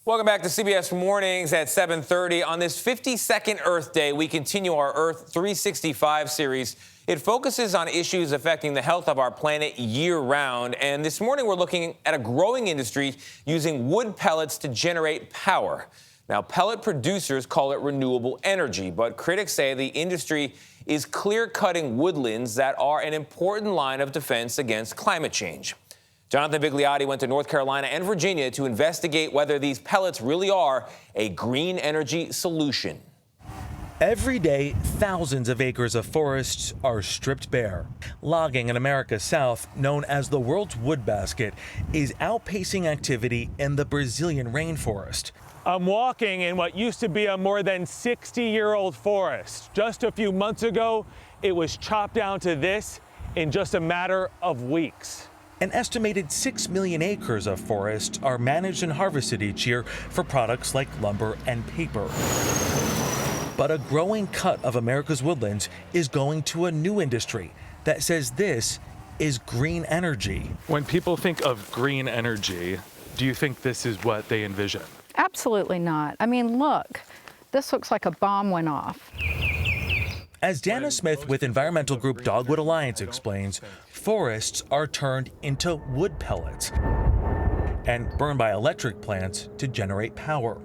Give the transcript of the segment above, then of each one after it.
Welcome back to CBS Mornings at 7:30. On this 52nd Earth Day, we continue our Earth 365 series. It focuses on issues affecting the health of our planet year-round. And this morning, we're looking at a growing industry using wood pellets to generate power. Now, pellet producers call it renewable energy, but critics say the industry is clear-cutting woodlands that are an important line of defense against climate change. Jonathan Vigliotti went to North Carolina and Virginia to investigate whether these pellets really are a green energy solution. Every day, thousands of acres of forests are stripped bare. Logging in America's South, known as the world's wood basket, is outpacing activity in the Brazilian rainforest. I'm walking in what used to be a more than 60-year-old forest. Just a few months ago, it was chopped down to this in just a matter of weeks. An estimated 6 million acres of forest are managed and harvested each year for products like lumber and paper. But a growing cut of America's woodlands is going to a new industry that says this is green energy. When people think of green energy, do you think this is what they envision? Absolutely not. I mean, look, this looks like a bomb went off. As Dana Smith with environmental group Dogwood Alliance explains, forests are turned into wood pellets and burned by electric plants to generate power.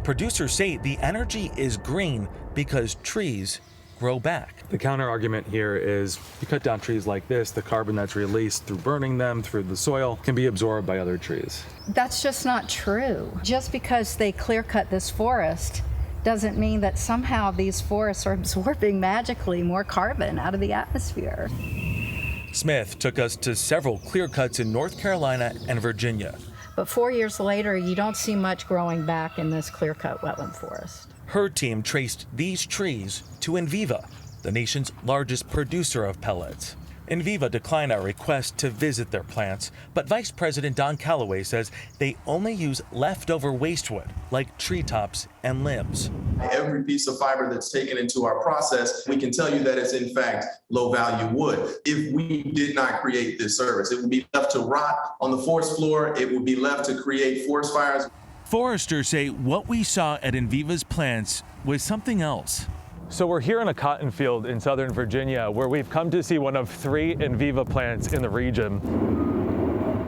Producers say the energy is green because trees grow back. The counter argument here is you cut down trees like this, the carbon that's released through burning them through the soil can be absorbed by other trees. That's just not true. Just because they clear cut this forest doesn't mean that somehow these forests are absorbing magically more carbon out of the atmosphere. Smith took us to several clear cuts in North Carolina and Virginia. But 4 years later, you don't see much growing back in this clear-cut wetland forest. Her team traced these trees to Enviva, the nation's largest producer of pellets. Enviva declined our request to visit their plants, but Vice President Don Calloway says they only use leftover waste wood, like treetops and limbs. Every piece of fiber that's taken into our process, we can tell you that it's in fact low-value wood. If we did not create this service, it would be left to rot on the forest floor. It would be left to create forest fires. Foresters say what we saw at Enviva's plants was something else. So we're here in a cotton field in Southern Virginia where we've come to see one of 3 Enviva plants in the region.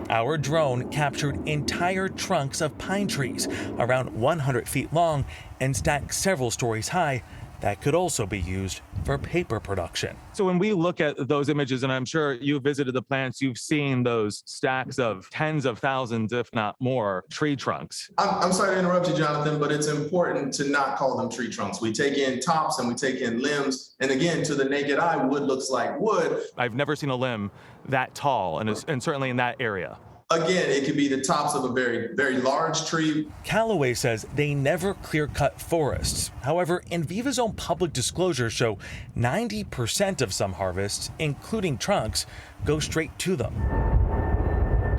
Our drone captured entire trunks of pine trees around 100 feet long and stacked several stories high that could also be used for paper production. So when we look at those images, and I'm sure you visited the plants, you've seen those stacks of tens of thousands, if not more, tree trunks. I'm sorry to interrupt you, Jonathan, but it's important to not call them tree trunks. We take in tops and we take in limbs. And again, to the naked eye, wood looks like wood. I've never seen a limb that tall, and certainly in that area. Again, it could be the tops of a very, very large tree. Calloway says they never clear-cut forests. However, Enviva's own public disclosures show 90% of some harvests, including trunks, go straight to them.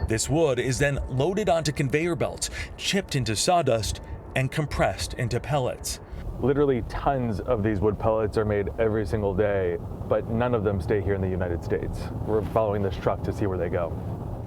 This wood is then loaded onto conveyor belts, chipped into sawdust, and compressed into pellets. Literally tons of these wood pellets are made every single day, but none of them stay here in the United States. We're following this truck to see where they go.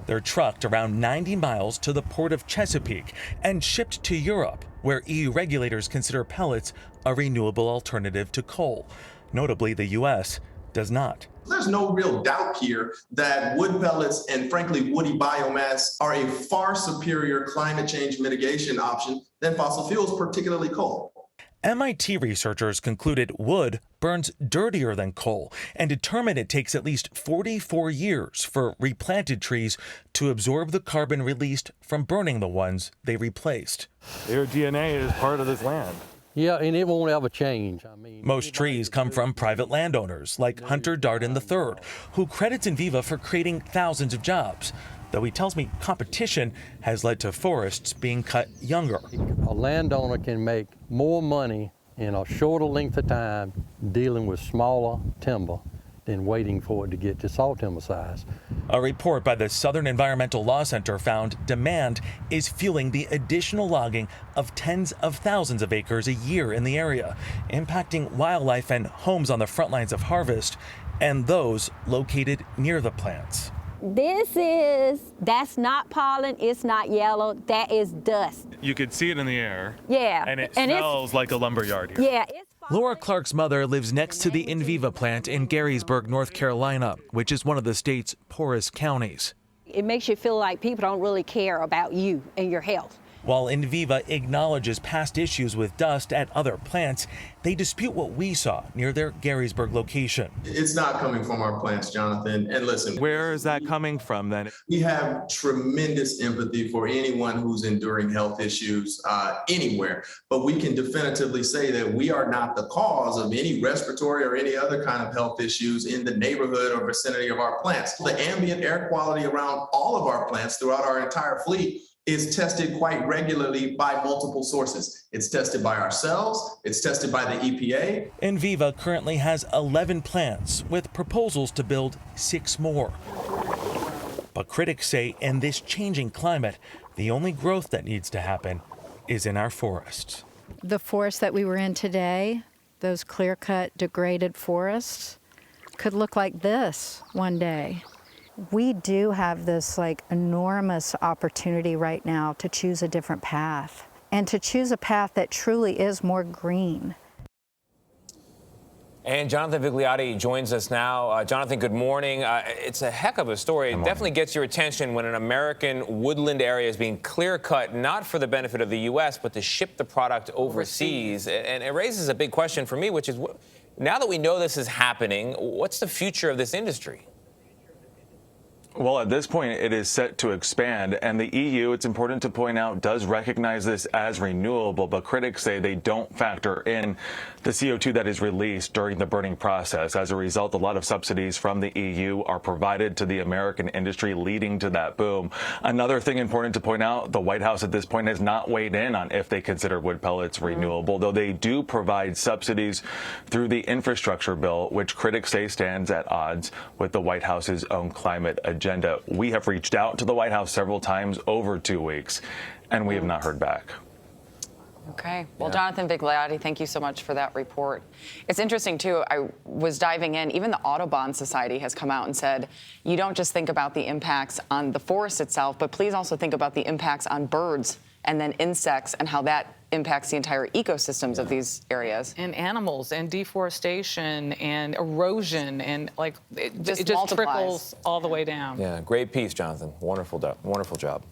They're trucked around 90 miles to the port of Chesapeake and shipped to Europe, where EU regulators consider pellets a renewable alternative to coal. Notably, the U.S. does not. There's no real doubt here that wood pellets and frankly woody biomass are a far superior climate change mitigation option than fossil fuels, particularly coal. MIT researchers concluded wood burns dirtier than coal and determined it takes at least 44 years for replanted trees to absorb the carbon released from burning the ones they replaced. Their DNA is part of this land. Yeah, and it won't ever change. Most trees come from private landowners like Hunter Darden III, who credits Enviva for creating thousands of jobs. Though he tells me competition has led to forests being cut younger. A landowner can make more money in a shorter length of time dealing with smaller timber than waiting for it to get to saw timber size. A report by the Southern Environmental Law Center found demand is fueling the additional logging of tens of thousands of acres a year in the area, impacting wildlife and homes on the front lines of harvest and those located near the plants. That's not pollen, it's not yellow, that is dust. You could see it in the air. Yeah. And it smells like a lumberyard here. Yeah. Laura Clark's mother lives next to the Inviva plant in Garysburg, North Carolina, which is one of the state's poorest counties. It makes you feel like people don't really care about you and your health. While Inviva acknowledges past issues with dust at other plants, they dispute what we saw near their Garysburg location. It's not coming from our plants, Jonathan. And listen, Where is that coming from then? we have tremendous empathy for anyone who's enduring health issues anywhere, but we can definitively say that we are not the cause of any respiratory or any other kind of health issues in the neighborhood or vicinity of our plants. The ambient air quality around all of our plants throughout our entire fleet is tested quite regularly by multiple sources. It's tested by ourselves, it's tested by the EPA. Inviva currently has 11 plants with proposals to build 6 more. But critics say in this changing climate, the only growth that needs to happen is in our forests. The forest that we were in today, those clear-cut, degraded forests, could look like this one day. We do have this enormous opportunity right now to choose a different path and to choose a path that truly is more green. And Jonathan Vigliotti joins us now. Jonathan, good morning. It's a heck of a story. It definitely gets your attention when an American woodland area is being clear-cut, not for the benefit of the U.S., but to ship the product overseas. And it raises a big question for me, which is, now that we know this is happening, what's the future of this industry? Well, at this point, it is set to expand, and the EU, it's important to point out, does recognize this as renewable, but critics say they don't factor in the CO2 that is released during the burning process. As a result, a lot of subsidies from the EU are provided to the American industry, leading to that boom. Another thing important to point out, the White House at this point has not weighed in on if they consider wood pellets renewable, though they do provide subsidies through the infrastructure bill, which critics say stands at odds with the White House's own climate agenda. We have reached out to the White House several times over 2 weeks, and we have not heard back. Okay. Well, Jonathan Vigliotti, thank you so much for that report. It's interesting, too. I was diving in. Even the Audubon Society has come out and said, you don't just think about the impacts on the forest itself, but please also think about the impacts on birds and then insects and how that impacts the entire ecosystems of these areas. And animals and deforestation and erosion and it just multiplies. trickles all the way down. Yeah, great piece, Jonathan. Wonderful job.